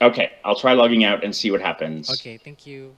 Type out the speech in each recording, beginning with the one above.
Okay, I'll try logging out and see what happens. Okay, thank you.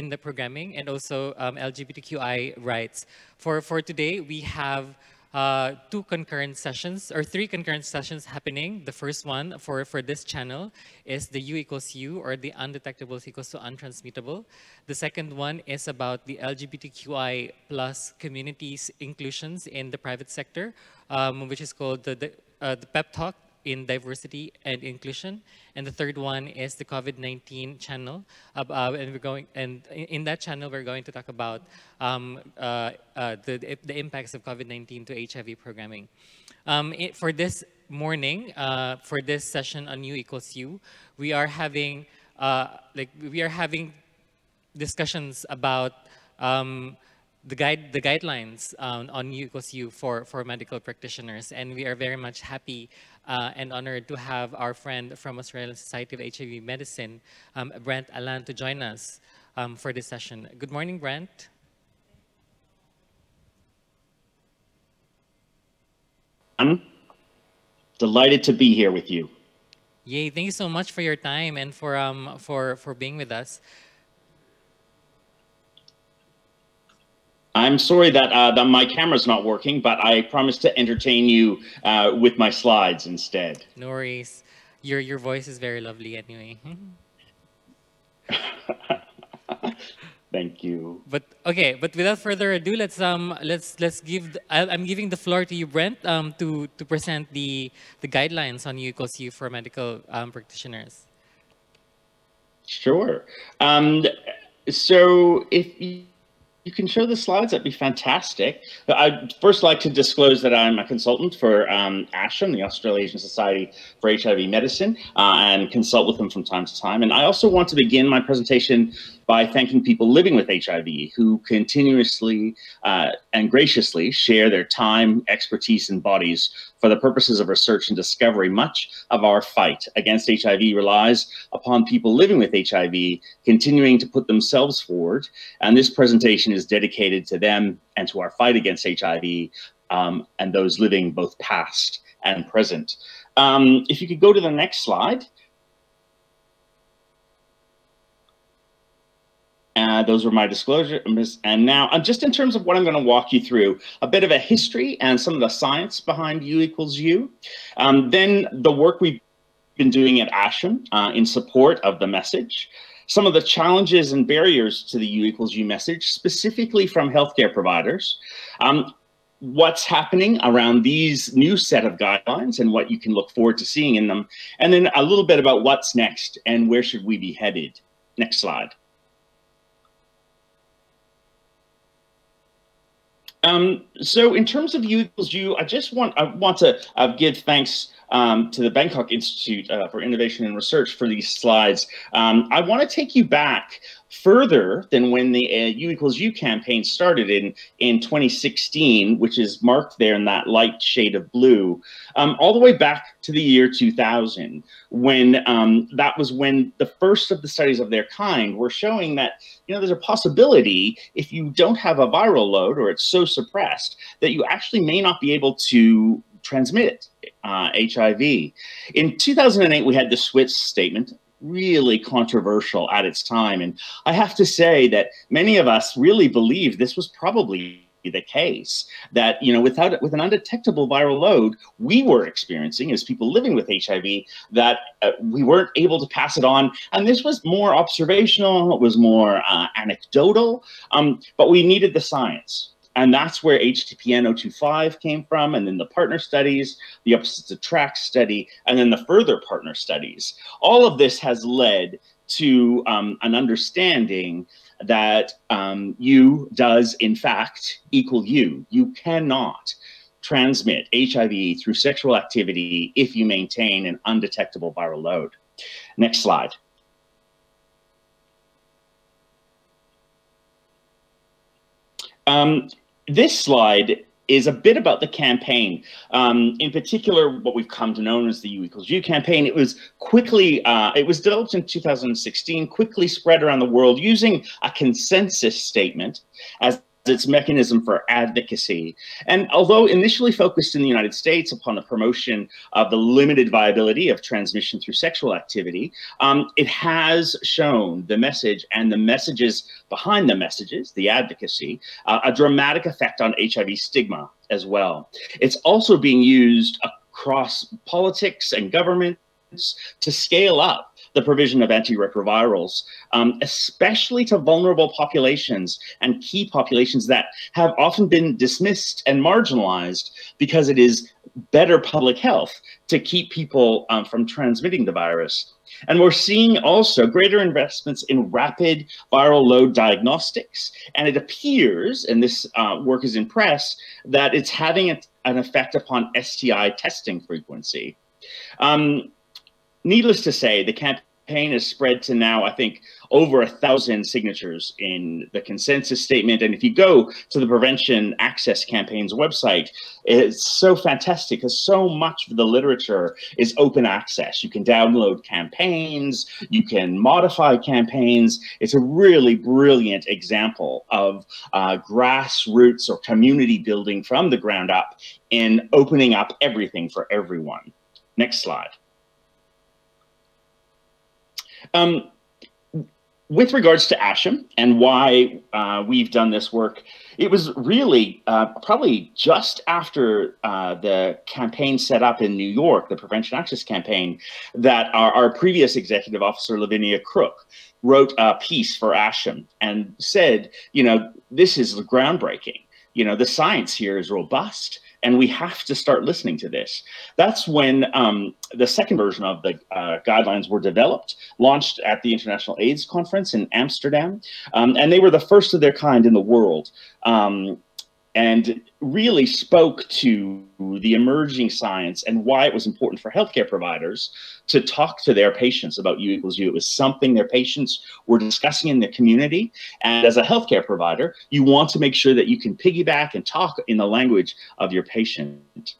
in the programming and also LGBTQI rights. For today, we have two concurrent sessions or three concurrent sessions happening. The first one for this channel is the U equals U, or the undetectable equals to untransmittable. The second one is about the LGBTQI plus communities inclusions in the private sector, which is called the PEP Talk in diversity and inclusion. And the third one is the COVID-19 channel. And in that channel, we're going to talk about the impacts of COVID-19 to HIV programming. For this morning, for this session on U equals U, we are having discussions about the guidelines on U equals U for medical practitioners, and we are very much happy and honored to have our friend from Australian Society of HIV Medicine, Brent Allan, to join us for this session. Good morning, Brent. I'm delighted to be here with you. Yay! Thank you so much for your time and for being with us. I'm sorry that my camera's not working, but I promise to entertain you with my slides instead. No worries. Your voice is very lovely anyway. Thank you. But okay, but without further ado, let's give. I'm giving the floor to you, Brent, to present the guidelines on U equals U for medical practitioners. Sure. So if you can show the slides, that'd be fantastic. I'd first like to disclose that I'm a consultant for ASHM, the Australasian Society for HIV Medicine, and consult with them from time to time. And I also want to begin my presentation by thanking people living with HIV who continuously and graciously share their time, expertise, and bodies for the purposes of research and discovery. Much of our fight against HIV relies upon people living with HIV continuing to put themselves forward, and this presentation is dedicated to them and to our fight against HIV and those living both past and present. If you could go to the next slide. Those were my disclosures. And now, just in terms of what I'm going to walk you through, a bit of a history and some of the science behind U equals U. Then the work we've been doing at ASHM in support of the message. Some of the challenges and barriers to the U equals U message, specifically from healthcare providers. What's happening around these new set of guidelines and what you can look forward to seeing in them. And then a little bit about what's next and where should we be headed. Next slide. So in terms of U equals U, I want to give thanks to the Bangkok Institute for Innovation and Research for these slides. I want to take you back further than when the U equals U campaign started in 2016, which is marked there in that light shade of blue, all the way back to the year 2000, when that was when the first of the studies of their kind were showing that, you know, there's a possibility if you don't have a viral load or it's so suppressed that you actually may not be able to transmit HIV. In 2008, we had the Swiss statement, really controversial at its time. And I have to say that many of us really believed this was probably the case, that, you know, with an undetectable viral load, we were experiencing as people living with HIV that we weren't able to pass it on. And this was more observational, it was more anecdotal, but we needed the science. And that's where HTPN 025 came from, and then the partner studies, the Opposites Attract study, and then the further partner studies. All of this has led to an understanding that U does, in fact, equal U. You cannot transmit HIV through sexual activity if you maintain an undetectable viral load. Next slide. This slide is a bit about the campaign. In particular, what we've come to know as the U equals U campaign. It was quickly, it was developed in 2016, quickly spread around the world using a consensus statement as its mechanism for advocacy. And although initially focused in the United States upon the promotion of the limited viability of transmission through sexual activity, it has shown the message and the messages behind the messages, the advocacy, a dramatic effect on HIV stigma as well. It's also being used across politics and governments to scale up the provision of antiretrovirals, especially to vulnerable populations and key populations that have often been dismissed and marginalized because it is better public health to keep people from transmitting the virus. And we're seeing also greater investments in rapid viral load diagnostics. And it appears, and this work is in press, that it's having an effect upon STI testing frequency. Needless to say, the campaign has spread to now, I think, over 1,000 signatures in the consensus statement. And if you go to the Prevention Access Campaign's website, it's so fantastic because so much of the literature is open access. You can download campaigns, you can modify campaigns. It's a really brilliant example of grassroots or community building from the ground up in opening up everything for everyone. Next slide. With regards to ASHM and why we've done this work, it was really probably just after the campaign set up in New York, the Prevention Access Campaign, that our previous executive officer, Lavinia Crook, wrote a piece for ASHM and said, you know, this is groundbreaking. You know, the science here is robust, and we have to start listening to this. That's when the second version of the guidelines were developed, launched at the International AIDS Conference in Amsterdam, and they were the first of their kind in the world, and really spoke to the emerging science and why it was important for healthcare providers to talk to their patients about U equals U. It was something their patients were discussing in the community. And as a healthcare provider, you want to make sure that you can piggyback and talk in the language of your patient.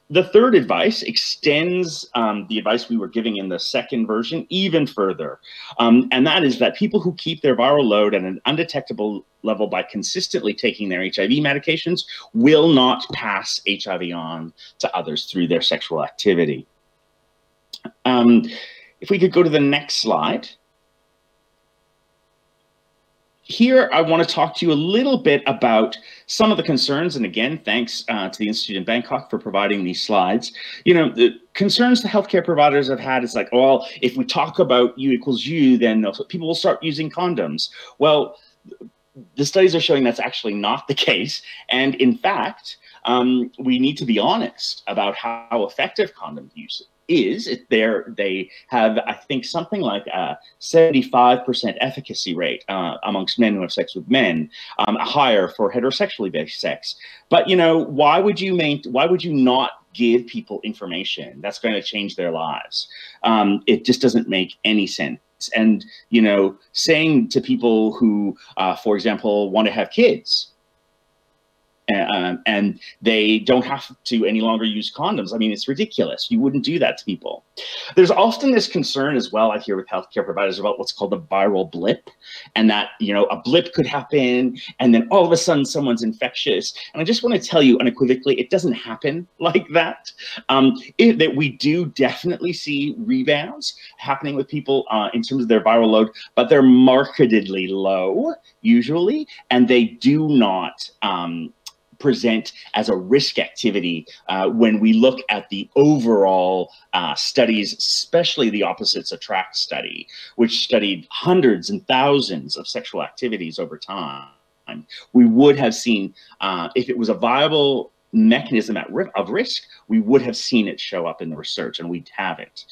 The third advice extends the advice we were giving in the second version even further. And that is that people who keep their viral load at an undetectable level by consistently taking their HIV medications will not pass HIV on to others through their sexual activity. If we could go to the next slide. Here, I want to talk to you a little bit about some of the concerns. And again, thanks to the Institute in Bangkok for providing these slides. You know, the concerns the healthcare providers have had is like, well, if we talk about U equals U, then people will start using condoms. Well, the studies are showing that's actually not the case. And in fact, we need to be honest about how effective condom use is. They have, I think, something like a 75% efficacy rate amongst men who have sex with men, higher for heterosexually based sex. But you know, why would you not give people information that's going to change their lives? It just doesn't make any sense. And you know, saying to people who, for example, want to have kids, and they don't have to any longer use condoms. I mean, it's ridiculous. You wouldn't do that to people. There's often this concern as well, I hear with healthcare providers, about what's called a viral blip, and that, you know, a blip could happen and then all of a sudden someone's infectious. And I just want to tell you unequivocally, it doesn't happen like that. That we do definitely see rebounds happening with people in terms of their viral load, but they're markedly low usually, and they do not present as a risk activity when we look at the overall studies, especially the Opposites Attract study, which studied hundreds and thousands of sexual activities over time. We would have seen, if it was a viable mechanism of risk, we would have seen it show up in the research, and we haven't.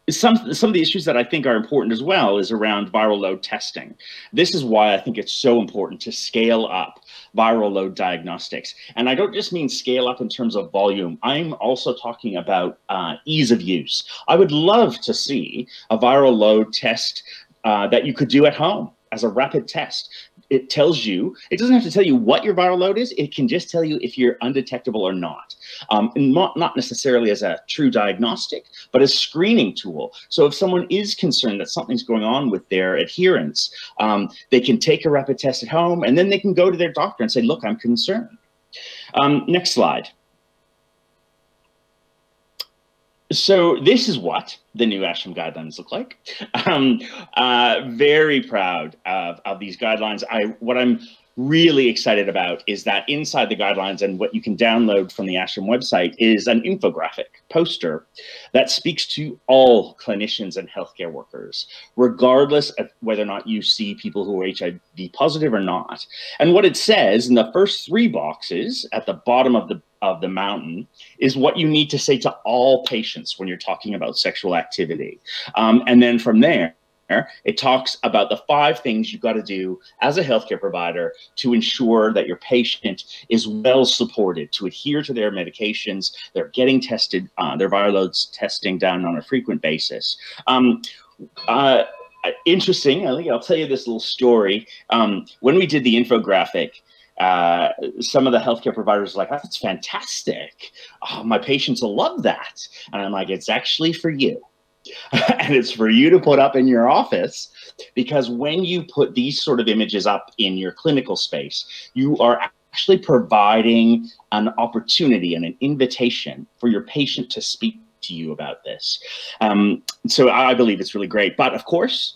Some of the issues that I think are important as well is around viral load testing. This is why I think it's so important to scale up viral load diagnostics. And I don't just mean scale up in terms of volume. I'm also talking about ease of use. I would love to see a viral load test that you could do at home as a rapid test. it tells you, it doesn't have to tell you what your viral load is. It can just tell you if you're undetectable or not. And not necessarily as a true diagnostic, but a screening tool. So if someone is concerned that something's going on with their adherence, they can take a rapid test at home, and then they can go to their doctor and say, look, I'm concerned. Next slide. So this is what the new ASHM guidelines look like. Very proud of these guidelines. What I'm really excited about is that inside the guidelines, and what you can download from the ASHM website, is an infographic poster that speaks to all clinicians and healthcare workers, regardless of whether or not you see people who are HIV positive or not. And what it says in the first 3 boxes at the bottom of the mountain is what you need to say to all patients when you're talking about sexual activity. And then from there, it talks about the 5 things you've got to do as a healthcare provider to ensure that your patient is well supported, to adhere to their medications, they're getting tested, their viral loads testing done on a frequent basis. Interesting, I'll tell you this little story. When we did the infographic, some of the healthcare providers are like, oh, that's fantastic. Oh, my patients will love that. And I'm like, it's actually for you. And it's for you to put up in your office, because when you put these sort of images up in your clinical space, you are actually providing an opportunity and an invitation for your patient to speak to you about this. So I believe it's really great. But of course,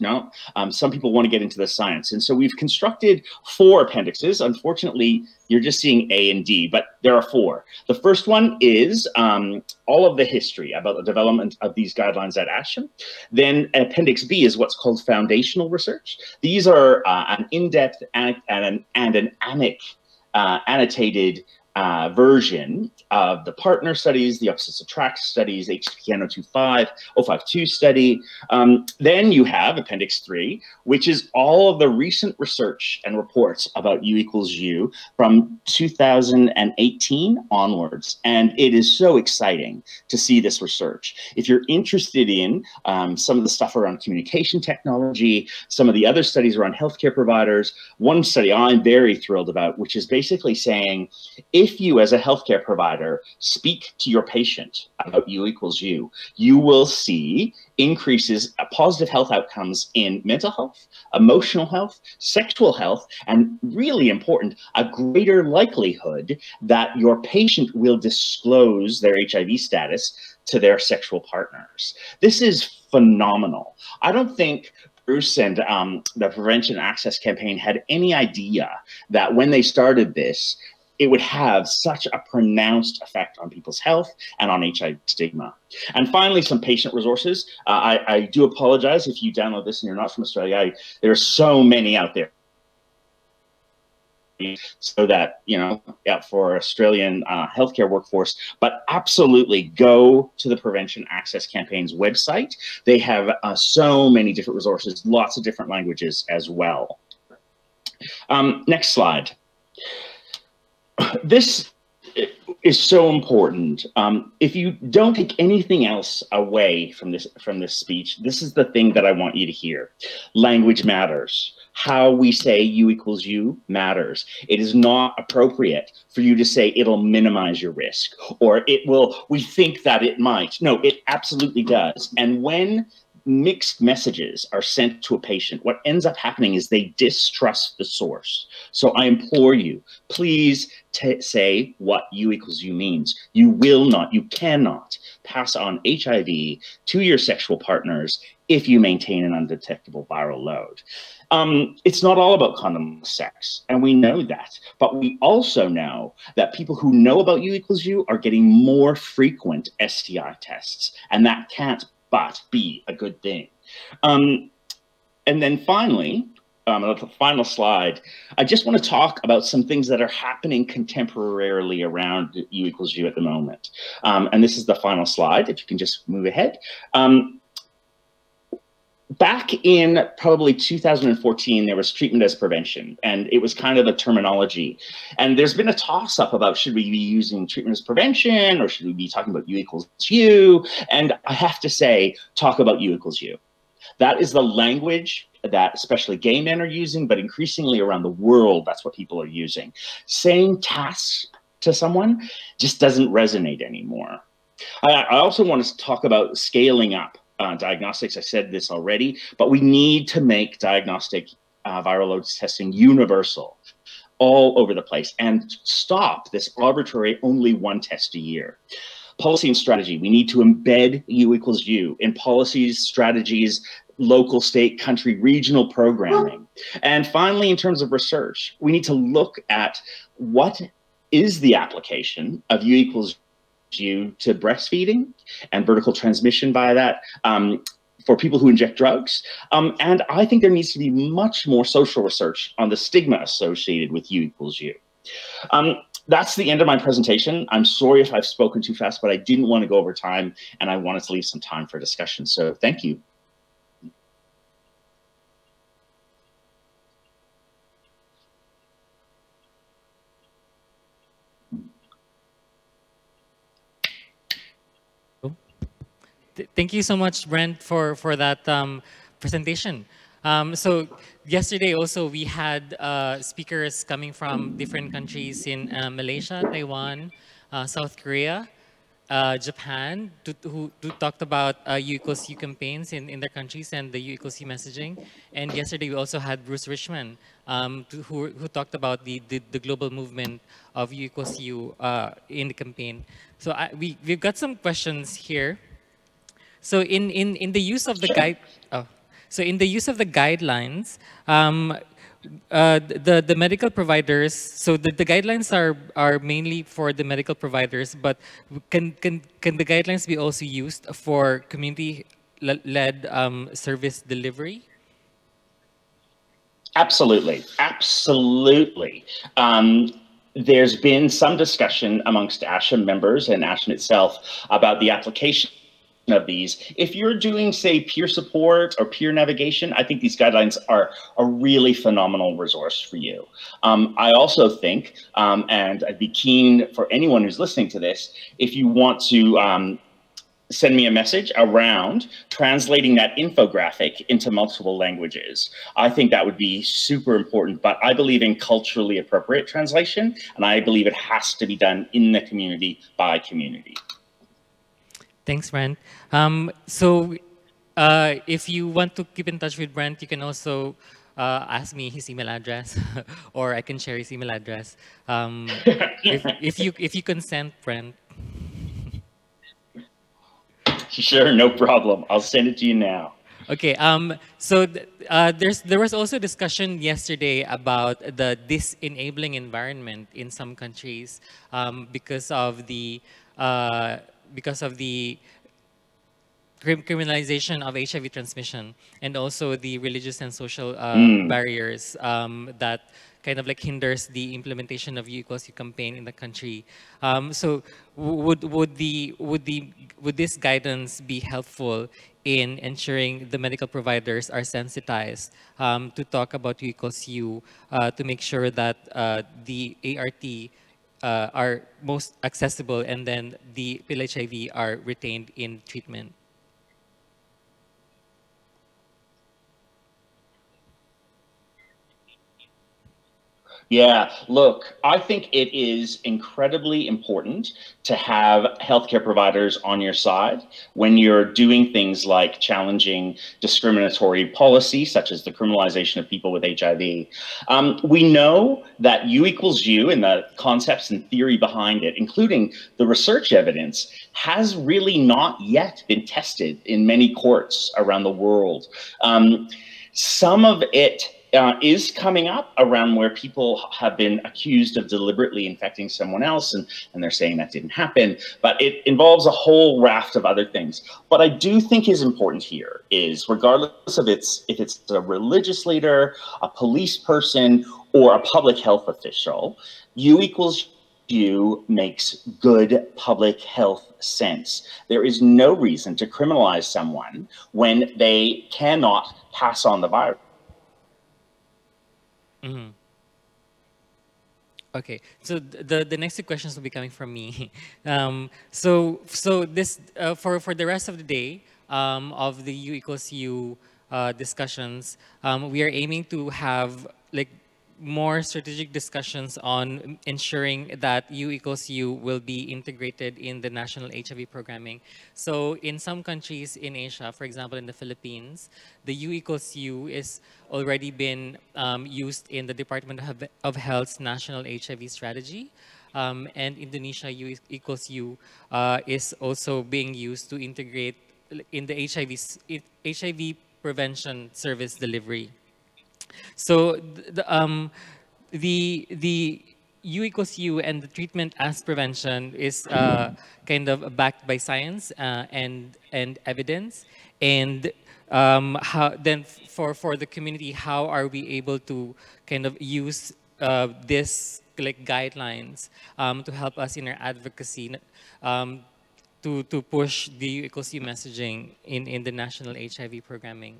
some people want to get into the science. And so we've constructed 4 appendixes. Unfortunately, you're just seeing A and D, but there are 4. The first one is all of the history about the development of these guidelines at ASHM. Then Appendix B is what's called foundational research. These are an in-depth and an annotated version of the partner studies, the opposites attract studies, HTTP 052 study. Then you have Appendix 3, which is all of the recent research and reports about U equals U from 2018 onwards. And it is so exciting to see this research. If you're interested in some of the stuff around communication technology, some of the other studies around healthcare providers, one study I'm very thrilled about, which is basically saying, if you as a healthcare provider speak to your patient about U equals U, you will see increases, positive health outcomes in mental health, emotional health, sexual health, and really important, a greater likelihood that your patient will disclose their HIV status to their sexual partners. This is phenomenal. I don't think Bruce and the Prevention Access Campaign had any idea that when they started this, it would have such a pronounced effect on people's health and on HIV stigma. And finally, some patient resources. I do apologize if you download this and you're not from Australia. There are so many out there. So that, for Australian healthcare workforce, but absolutely go to the Prevention Access Campaign's website. They have so many different resources, lots of different languages as well. Next slide. This is so important. If you don't take anything else away from this speech, this is the thing that I want you to hear. Language matters. How we say U equals U matters. It is not appropriate for you to say it'll minimize your risk, or we think that it might. No, it absolutely does. And when mixed messages are sent to a patient, what ends up happening is they distrust the source. So I implore you, please say what U equals U means. You will not, you cannot pass on HIV to your sexual partners if you maintain an undetectable viral load. It's not all about condom sex, and we know that, but we also know that people who know about U equals U are getting more frequent STI tests, and that can't but be a good thing. And then finally, the final slide, I just want to talk about some things that are happening contemporarily around U equals U at the moment. And this is the final slide, if you can just move ahead. Back in probably 2014, there was treatment as prevention, and it was kind of a terminology. And there's been a toss-up about, should we be using treatment as prevention, or should we be talking about U equals U? And I have to say, talk about U equals U. That is the language that especially gay men are using, but increasingly around the world, that's what people are using. Saying tasks to someone just doesn't resonate anymore. I also want to talk about scaling up diagnostics. I said this already, but we need to make diagnostic viral load testing universal all over the place and stop this arbitrary only one test a year. Policy and strategy, we need to embed U equals U in policies, strategies, local, state, country, regional programming. And finally, in terms of research, we need to look at what is the application of U equals U to breastfeeding and vertical transmission via that for people who inject drugs. And I think there needs to be much more social research on the stigma associated with U equals U. That's the end of my presentation. I'm sorry if I've spoken too fast, but I didn't want to go over time and I wanted to leave some time for discussion. So thank you. Thank you so much, Brent, for that presentation. So yesterday also we had speakers coming from different countries in Malaysia, Taiwan, South Korea, Japan, who talked about U equals U campaigns in their countries and the U equals U messaging. And yesterday we also had Bruce Richmond, who talked about the global movement of U equals U in the campaign. So we've got some questions here. So in the use of the guidelines, the medical providers. So the guidelines are mainly for the medical providers, but can the guidelines be also used for community-led service delivery? Absolutely, absolutely. There's been some discussion amongst ASHA members and ASHA itself about the application of these. If you're doing, say, peer support or peer navigation, I think these guidelines are a really phenomenal resource for you. I also think, and I'd be keen for anyone who's listening to this, if you want to send me a message around translating that infographic into multiple languages. I think that would be super important, but I believe in culturally appropriate translation, and I believe it has to be done in the community by community. Thanks, Brent. So if you want to keep in touch with Brent, you can also ask me his email address, or I can share his email address. If you consent, Brent. Sure, no problem. I'll send it to you now. Okay. So there was also discussion yesterday about the disenabling environment in some countries because of the criminalization of HIV transmission and also the religious and social barriers that kind of like hinders the implementation of U equals U campaign in the country. So would this guidance be helpful in ensuring the medical providers are sensitized to talk about U equals U to make sure that the ART are most accessible and then the pill HIV are retained in treatment? Yeah, look, I think it is incredibly important to have healthcare providers on your side when you're doing things like challenging discriminatory policy, such as the criminalization of people with HIV. We know that U equals U and the concepts and theory behind it, including the research evidence, has really not yet been tested in many courts around the world. Some of it is coming up around where people have been accused of deliberately infecting someone else, and they're saying that didn't happen, but it involves a whole raft of other things. What I do think is important here is, regardless of if it's a religious leader, a police person, or a public health official, U equals U makes good public health sense. There is no reason to criminalize someone when they cannot pass on the virus. Mm-hmm. Okay, so the next two questions will be coming from me. So this for the rest of the day of the U equals U discussions, we are aiming to have like more strategic discussions on ensuring that U equals U will be integrated in the national HIV programming. So in some countries in Asia, for example, in the Philippines, the U equals U is already been used in the Department of Health's national HIV strategy. And Indonesia U equals U is also being used to integrate in the HIV prevention service delivery. So the U equals U and the treatment as prevention is kind of backed by science and evidence. And how then for the community, how are we able to kind of use this like guidelines to help us in our advocacy to push the U equals U messaging in the national HIV programming?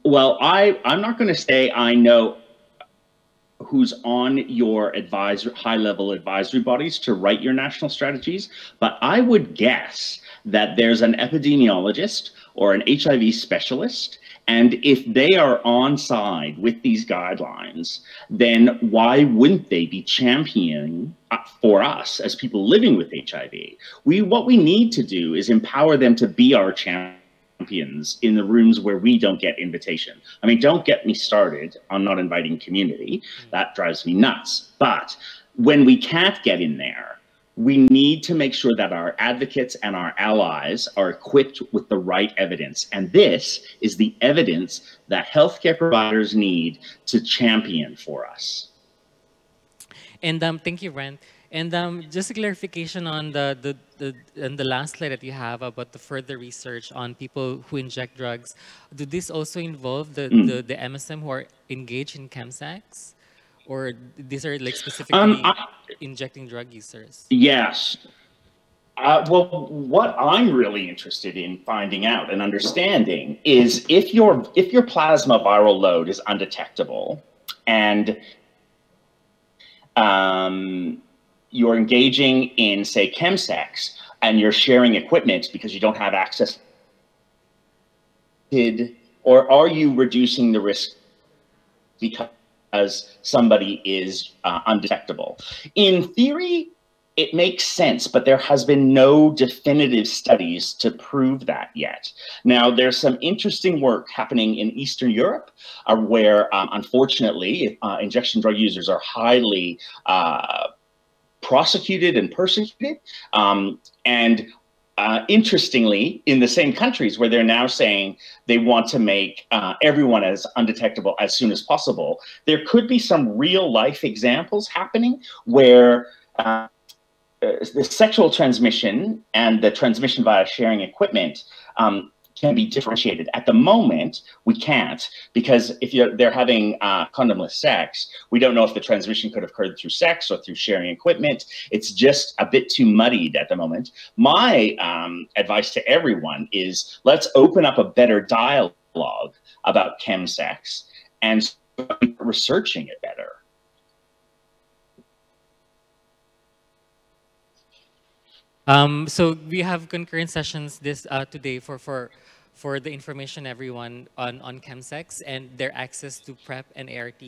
Well, I'm not going to say I know who's on your high-level advisory bodies to write your national strategies, but I would guess that there's an epidemiologist or an HIV specialist, and if they are on side with these guidelines, then why wouldn't they be championing for us as people living with HIV? What we need to do is empower them to be our champions in the rooms where we don't get invitation. I mean, don't get me started on not inviting community. That drives me nuts. But when we can't get in there, we need to make sure that our advocates and our allies are equipped with the right evidence. And this is the evidence that healthcare providers need to champion for us. And thank you, Brent. And just a clarification on the last slide that you have about the further research on people who inject drugs. Do this also involve the MSM who are engaged in chemsex? Or these are like specifically injecting drug users? Yes. Well, what I'm really interested in finding out and understanding is if your plasma viral load is undetectable and you're engaging in, say, chemsex, and you're sharing equipment because you don't have access, or are you reducing the risk because somebody is undetectable? In theory, it makes sense, but there has been no definitive studies to prove that yet. Now, there's some interesting work happening in Eastern Europe where, unfortunately, injection drug users are highly prosecuted and persecuted. Interestingly, in the same countries where they're now saying they want to make everyone as undetectable as soon as possible, there could be some real life examples happening where the sexual transmission and the transmission via sharing equipment can be differentiated. At the moment, we can't, because if they're having condomless sex, we don't know if the transmission could have occurred through sex or through sharing equipment. It's just a bit too muddied at the moment. My advice to everyone is let's open up a better dialogue about chemsex and researching it better. So we have concurrent sessions this today for the information everyone on chemsex and their access to PrEP and ART,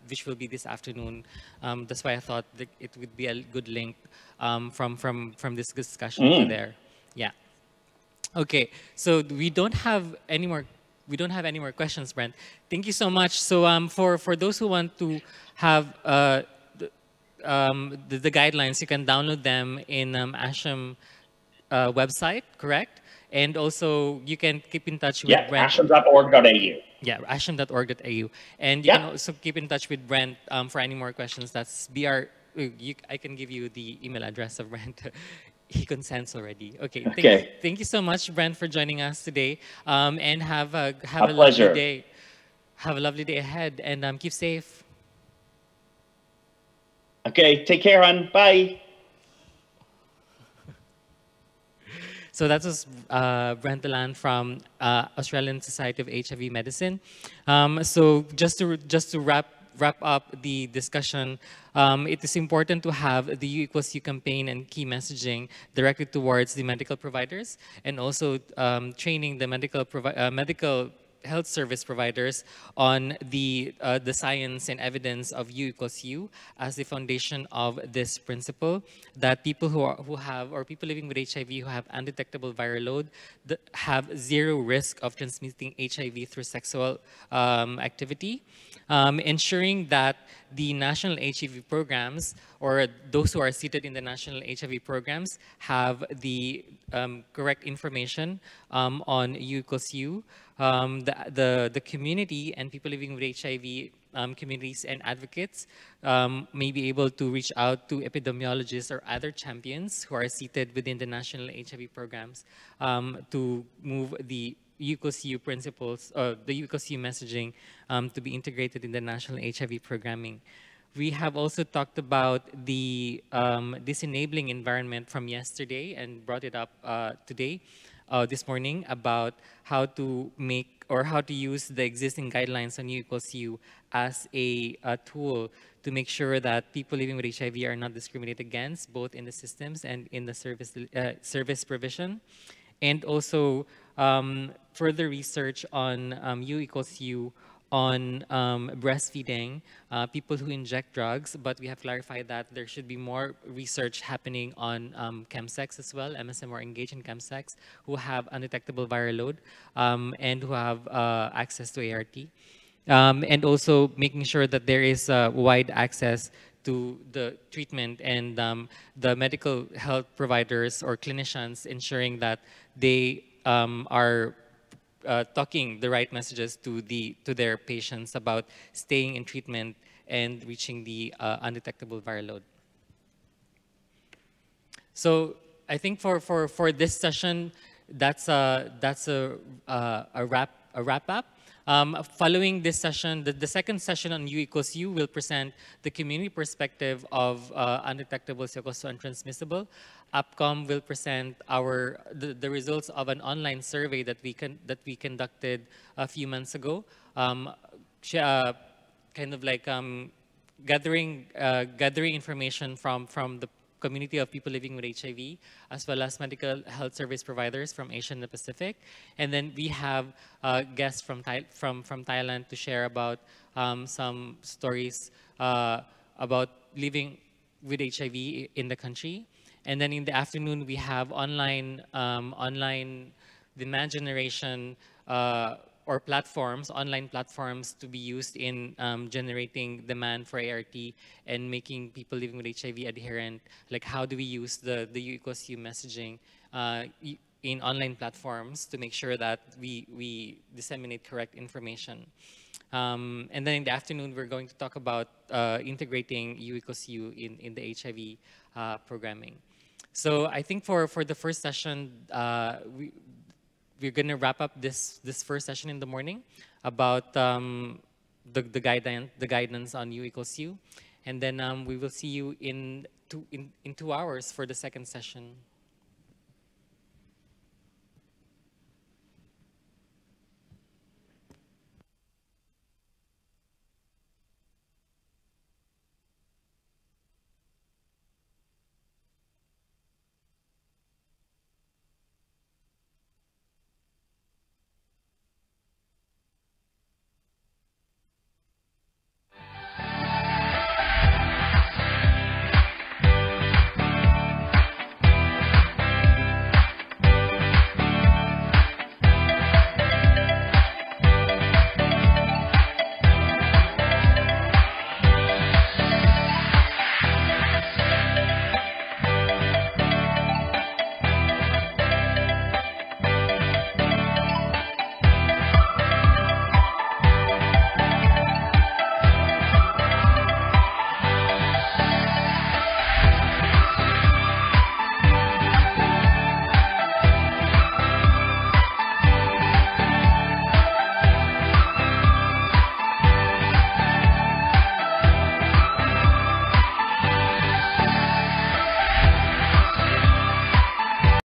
which will be this afternoon. That's why I thought that it would be a good link from this discussion to there. Yeah. Okay. So we don't have any more questions, Brent. Thank you so much. So for those who want to have the guidelines, you can download them in ASHM website, correct? And also you can keep in touch with Brent. asham.org.au. Yeah, asham.org.au. And you can also keep in touch with Brent for any more questions. That's I can give you the email address of Brent. He consents already. Okay. Thank you so much, Brent, for joining us today. And have a lovely day. Have a lovely day ahead, and keep safe. Okay, take care, hon. Bye. So that was Brent Deland from Australian Society of HIV Medicine. So just to wrap wrap up the discussion, it is important to have the U equals U campaign and key messaging directed towards the medical providers, and also training the medical health service providers on the science and evidence of U equals U as the foundation of this principle, that people who have, or people living with HIV who have undetectable viral load have zero risk of transmitting HIV through sexual activity. Ensuring that the national HIV programs, or those who are seated in the national HIV programs, have the correct information on U equals U. The community and people living with HIV, communities and advocates may be able to reach out to epidemiologists or other champions who are seated within the national HIV programs to move the U equals U principles, the U equals U messaging to be integrated in the national HIV programming. We have also talked about the disenabling environment from yesterday and brought it up today, this morning, about how to make or how to use the existing guidelines on U equals U as a tool to make sure that people living with HIV are not discriminated against, both in the systems and in the service provision. And also further research on U equals U on breastfeeding, people who inject drugs, but we have clarified that there should be more research happening on chemsex as well, MSM or engaged in chemsex, who have undetectable viral load and who have access to ART. And also making sure that there is wide access to the treatment, and the medical health providers or clinicians ensuring that they are talking the right messages to their patients about staying in treatment and reaching the undetectable viral load. So I think for this session, that's a wrap up. Following this session, the second session on U equals U will present the community perspective of undetectable is equals to untransmissible. APCOM will present the results of an online survey that we conducted a few months ago, kind of like gathering information from the community of people living with HIV, as well as medical health service providers from Asia and the Pacific. And then we have guests from Thailand to share about some stories about living with HIV in the country. And then in the afternoon, we have online demand generation or online platforms to be used in generating demand for ART and making people living with HIV adherent. Like, how do we use the U equals U messaging in online platforms to make sure that we disseminate correct information. And then in the afternoon, we're going to talk about integrating U equals U in the HIV programming. So I think for the first session, we're going to wrap up this first session in the morning about the guidance on U equals U, and then we will see you in 2 hours for the second session.